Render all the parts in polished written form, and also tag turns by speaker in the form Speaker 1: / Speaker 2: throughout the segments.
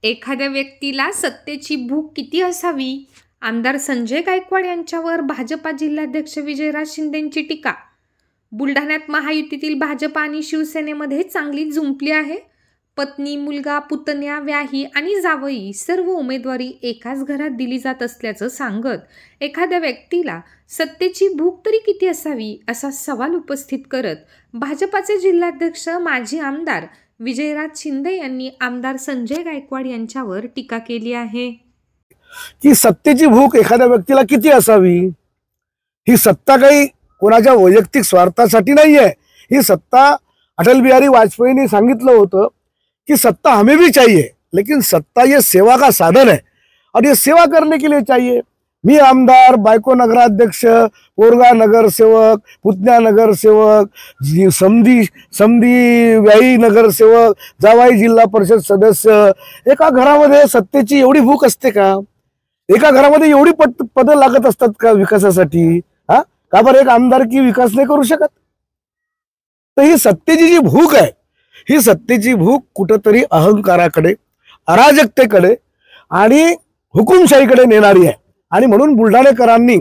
Speaker 1: एखाद्या व्यक्तीला सत्तेची भूक किती असावी? आमदार संजय गायकवाड यांच्यावर भाजपा जिल्हाध्यक्ष विजयराज शिंदेंची टीका. बुलढाण्यात महायुतीतील भाजप आणि शिवसेनेमध्ये चांगली जुंपली आहे. पत्नी, मुलगा, पुतण्या, व्याही आणि जावई सर्व उमेदवारी एकाच घरात दिली जात असल्याचं सांगत एखाद्या व्यक्तीला सत्तेची भूक तरी किती असावी असा सवाल उपस्थित करत भाजपाचे जिल्हाध्यक्ष माजी आमदार विजयराज शिंदे यांनी आमदार संजय गायकवाड यांच्यावर टीका केली आहे
Speaker 2: की सत्तेची भूक एखाद्या व्यक्तीला किती असावी. ही सत्ता काही कोणाच्या वैयक्तिक स्वार्थासाठी नाहीये. ही सत्ता अटल बिहारी वाजपेयींनी सांगितलं होतं कि सत्ता हमें भी चाहिए लेकिन सत्ता ये सेवा का साधन है और ये सेवा करने के लिए चाहिए. मी आमदार, बायको नगराध्यक्ष, पोरगा नगरसेवक, पुतण्या नगरसेवक, समधी व्याही नगरसेवक, जावाई जिल्हा परिषद सदस्य. एका घरामध्ये सत्तेची एवढी भूक असते का? एका घरामध्ये एवढी पदं लागत असतात का विकासासाठी? का बरं एक आमदारकी विकास नाही करू शकत? तर ही सत्तेची जी भूक आहे, ही सत्तेची भूक कुठेतरी अहंकाराकडे, अराजकतेकडे आणि हुकुमशाहीकडे नेणारी आहे. आणि म्हणून बुलढाणेकरांनी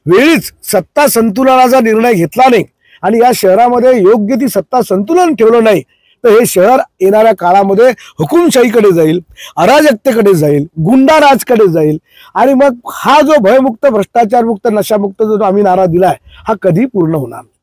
Speaker 2: वेळीच सत्ता संतुलनाचा निर्णय घेतला नाही आणि या शहरामध्ये योग्य ती सत्ता संतुलन ठेवलं नाही तर हे शहर येणाऱ्या काळामध्ये हुकुमशाहीकडे जाईल, अराजकतेकडे जाईल, गुंडाराजकडे जाईल. आणि मग हा जो भयमुक्त, भ्रष्टाचारमुक्त, नशामुक्त जो आम्ही नारा दिलाय हा कधी पूर्ण होणार नाही.